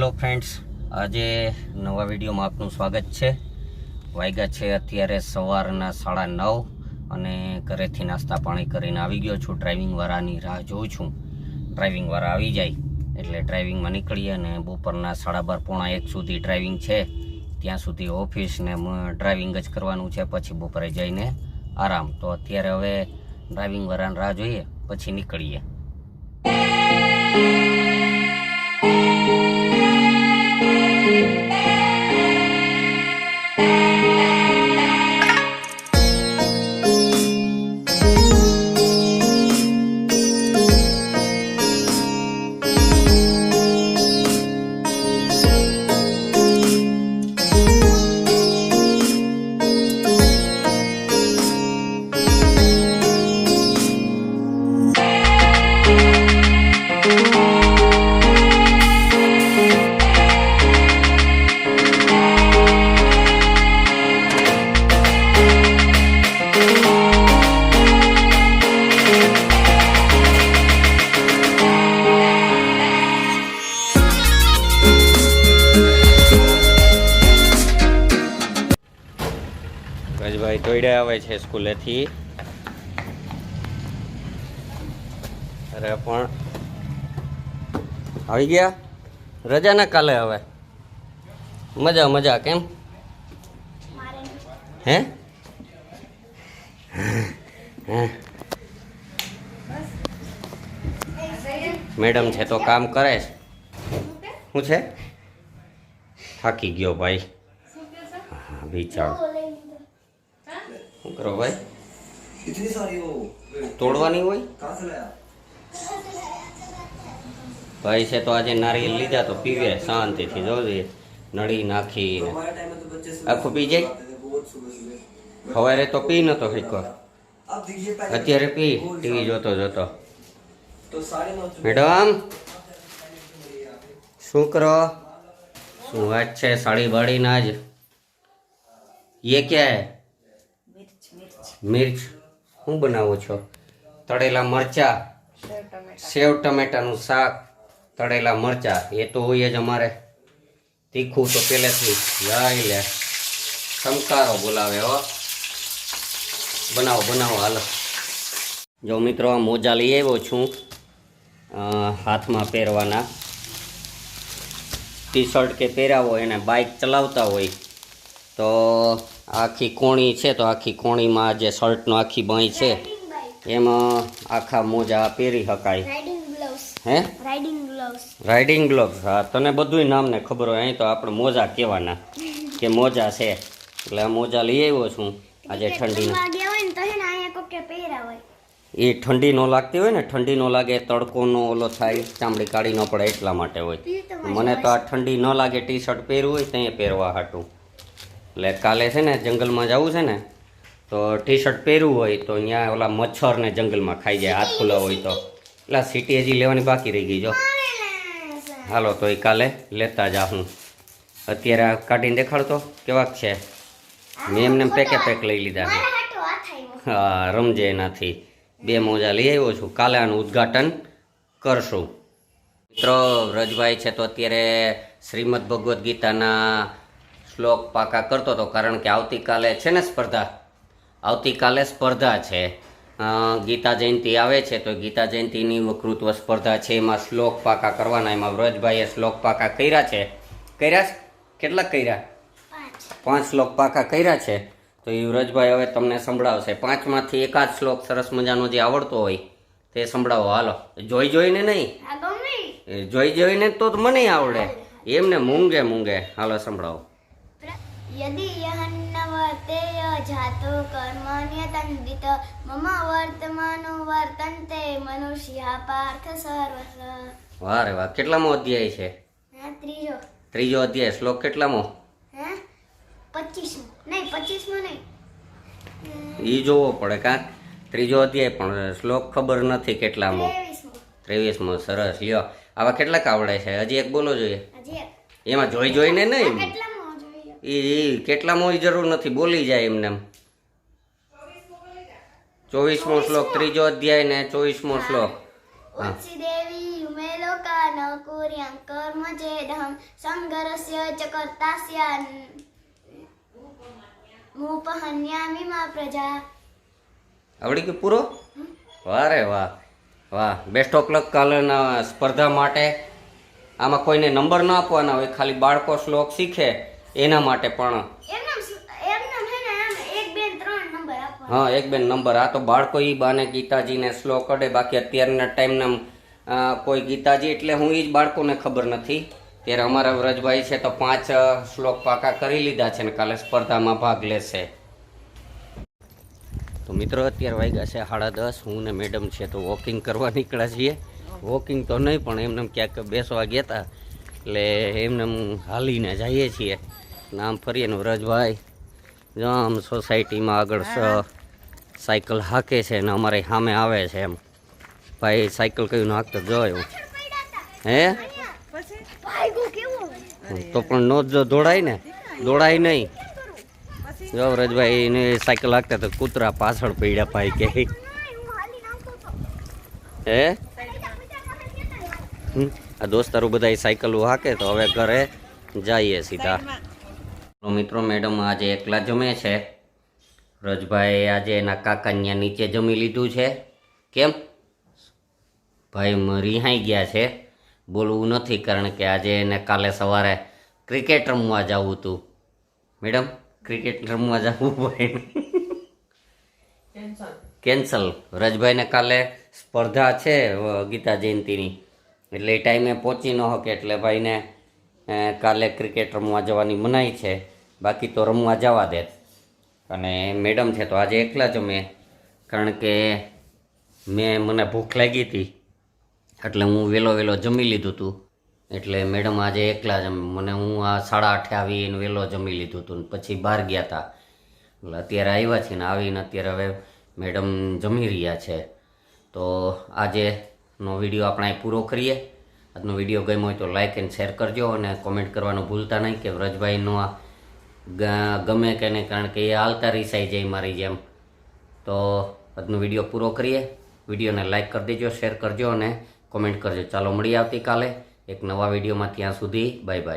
Hello friends, આજે નવા વિડીયોમાં આપનું સ્વાગત છે। વાગ્યા છે અત્યારે સવારના 9:30 અને ઘરેથી નાસ્તા પાણી કરીને આવી ગયો છું। ડ્રાઇવિંગવાળાની રાહ જોઉં છું। ડ્રાઇવિંગવાળા આવી જાય એટલે ડ્રાઇવિંગમાં નીકળીએ અને બપોરના 12:30 પોણા 1 સુધી ડ્રાઇવિંગ છે। ત્યાં સુધી ઓફિસને ડ્રાઇવિંગ જ કરવાનું છે, પછી બપોરે જઈને આરામ। તો અત્યારે હવે ડ્રાઇવિંગવાળાની રાહ જોઈએ પછી નીકળીએ। ભાઈ દોડ્યા આવે છે સ્કૂલેથી। અરે પણ આવી ગયા રજા ના કાલે? હવે મજા મજા કેમ હે? મેડમ છે તો કામ કરે છે। શું છે? થાકી ગયો ભાઈ। હા બિચારો। શું કરો ભાઈ? इतनी सारी हो તોડવાની હોય कहाँ से लाया? ભાઈ છે તો આજે નારિયેલ લીધા તો પીવે શાંતિથી। જોજે નળી નાખી हमारे टाइम में तो बच्चे આખું પી જાય। सुबह बहुत सुबह સવારે તો પી નતો શીખો, अब देखिए पहले અત્યારે પી ટીવી જોતો જોતો। तो 9:30 મેડમ શું કરો? શું વાત છે સાડી બાડીના? જ ये क्या है? मिर्च શું બનાવો છો? તળેલા મરચા, સેવ ટમેટાનું શાક, તળેલા મરચા એ તો હોય જ અમારે। તીખું તો પહેલેથી લઈ લે, ચમકારો બોલાવે હો। બનાવો બનાવો હાલો। જો મિત્રો આ મોજા લઈ આવ્યો છું, હાથમાં પહેરવાના। ટી શર્ટ કે પહેર્યા હોય એને બાઇક ચલાવતા હોય તો આખી કોણી છે તો આખી કોણીમાં જે શર્ટનો આખી બાંય છે એમાં આખા મોજા પહેરી શકાય। હે રાઇડિંગ ગ્લોવ્સ? હા તને બધુંય નામને ખબર હોય। અહીં તો આપણે મોજા કહેવાના કે મોજા છે, એટલે આ મોજા લઈ આવ્યો છું। આજે ઠંડીના એ ઠંડી ન લાગતી હોય ને, ઠંડી ન લાગે, તડકોનો ઓલો થાય, ચામડી કાઢી ન પડે એટલા માટે હોય। મને તો આ ઠંડી ન લાગે ટી શર્ટ પહેરવું હોય ત્યાં પહેરવા હાટું। એટલે કાલે છે ને જંગલમાં જવું છે ને તો ટી શર્ટ પહેરવું હોય તો ત્યાં ઓલા મચ્છર ને જંગલમાં ખાઈ જાય હાથ ખુલ્લા હોય તો। એટલે સીટી હજી લેવાની બાકી રહી ગઈ। જો હાલો તો એ કાલે લેતા જાઉં। અત્યારે આ કાઢીને દેખાડતો કેવાક છે? મેં એમને પેકે પેક લઈ લીધા છે। હા રમજે એનાથી। 2 મોજા લઈ આવ્યો છું, કાલે આનું ઉદ્ઘાટન કરશું। મિત્રો વ્રજભાઈ છે તો અત્યારે શ્રીમદ ભગવદ્ ગીતાના શ્લોક પાકા કરતો હતો, કારણ કે આવતીકાલે છે ને સ્પર્ધા, આવતીકાલે સ્પર્ધા છે। ગીતા જયંતિ આવે છે તો ગીતા જયંતિની વક્તૃત્વ સ્પર્ધા છે, એમાં શ્લોક પાકા કરવાના। એમાં વ્રજભાઈએ શ્લોક પાકા કર્યા છે। કેટલા કર્યા? 5 શ્લોક પાકા કર્યા છે તો એ વ્રજભાઈ હવે તમને સંભળાવશે। 5માંથી એકાદ શ્લોક સરસ મજાનો જે આવડતો હોય તે સંભળાવો હાલો। જોઈને નહીં, જોઈને તો મને આવડે, એમને મૂંગે મૂંગે। હાલો સંભળાવો। यदि यहन्नवर्तेय जातो कर्मण्यतन्वित मम वर्तमानो वर्तन्ते मनुष्या पार्थ सर्वस। વાહ રે વાહ। કેટલામો અધ્યાય છે? ત્રીજો અધ્યાય। શ્લોક કેટલામો? 25 નહીં, 25મો નહીં, ઈ જોવો પડે કા? ત્રીજો અધ્યાય પણ શ્લોક ખબર નથી કેટલામો? 23મો। સરસ લ્યો। આવા કેટલાક આવડે છે? હજી એક બોલો જોઈએ। એમાં જોઈને નહીં, એ કેટલામો જરૂર નથી, બોલી જાય એમને। 24મો શ્લોક ત્રીજો અધ્યાય ને 24મો શ્લોક। देवी युमे लोक शोका न कुर्यां कर्म चेदहं संघर्षस्य च कर्ता स्यान् मुपहन्यामि मा प्रजा. આવડી ગયું પૂરો? વાહ રે વાહ વાહ. બેસ્ટ ઓફ લક કાલના સ્પર્ધા માટે. આમાં કોઈને નંબર ન આપવાના હોય, ખાલી બાળકો શ્લોક શીખે એના માટે પણ. એમને હે ને આમ 1 2 3 નંબર આપવાના. હા, 1 2 નંબર. આ તો બાળકો ઈ બાને ગીતાજીને શ્લોક અડે, બાકી અત્યારના ટાઈમના કોઈ ગીતાજી એટલે હું એ જ બાળકોને ખબર નથી. ત્યારે અમારા વ્રજભાઈ છે તો 5 શ્લોક પાકા કરી લીધા છે ને કાલે સ્પર્ધામાં ભાગ લેશે. તો મિત્રો અત્યારે વાગ્યા છે 10:30. હું ને મેડમ છે તો વોકિંગ કરવા નીકળ્યા છીએ. વોકિંગ તો નહીં પણ એમને ક્યાંક બેસવા ગયા હતા એટલે એમને હાલીને જઈએ છીએ. નામ ફરીએ ને વ્રજભાઈ જો આમ સોસાયટીમાં આગળ સાયકલ હાકે છે ને અમારે સામે આવે છે. એમ ભાઈ સાયકલ કયું હાંકતો જોયું હે ભાઈગો કેવો તો પણ નો જો દોડાય ને, દોડાય નહીં. જો વ્રજભાઈ ને સાયકલ હાંકતા તો કૂતરા પાછળ પડ્યા ભાઈ કે હે આ દોસ્તારો બધા સાયકલો હાકે તો હવે ઘરે જઈએ સીધા. મિત્રો મેડમ આજે એકલા જમે છે. વ્રજભાઈ આજે એના કાકાને નીચે જમી લીધું છે. કેમ ભાઈ રિહાઈ ગયા છે, બોલવું નથી કારણ કે આજે એને કાલે સવારે ક્રિકેટ રમવા જવું હતું. મેડમ ક્રિકેટ રમવા જવું ભાઈ કેન્સલ. વ્રજભાઈને કાલે સ્પર્ધા છે ગીતા જયંતિની એટલે એ ટાઈમે પહોંચી ન શકે એટલે ભાઈને કાલે ક્રિકેટ રમવા જવાની મનાઈ છે, બાકી તો રમવા જવા દે. અને મેડમ છે તો આજે એકલા જમે કારણ કે મને ભૂખ લાગી હતી એટલે હું વહેલો જમી લીધું હતું. એટલે મેડમ આજે એકલા જમે. મને હું આ 8:30 આવીને વહેલો જમી લીધું હતું ને પછી બહાર ગયા હતા એટલે અત્યારે આવ્યા છીએ ને આવીને અત્યારે હવે મેડમ જમી રહ્યા છે. તો આજેનો વિડીયો આપણે અહીં પૂરો કરીએ. આજનો વિડીયો ગમ્યો હોય તો લાઇક એન્ડ શેર કરજો અને કોમેન્ટ કરવાનું ભૂલતા નહીં કે વ્રજભાઈનો આ ગમે કે નહીં, કારણ કે એ હાલતા રીસાઈ જાય મારી જેમ. તો આજનો વિડીયો પૂરો કરીએ. વિડીયોને લાઇક કરી દેજો, શેર કરજો અને કોમેન્ટ કરજો. ચાલો મળીએ આવતીકાલે એક નવા વિડીયોમાં. ત્યાં સુધી બાય બાય.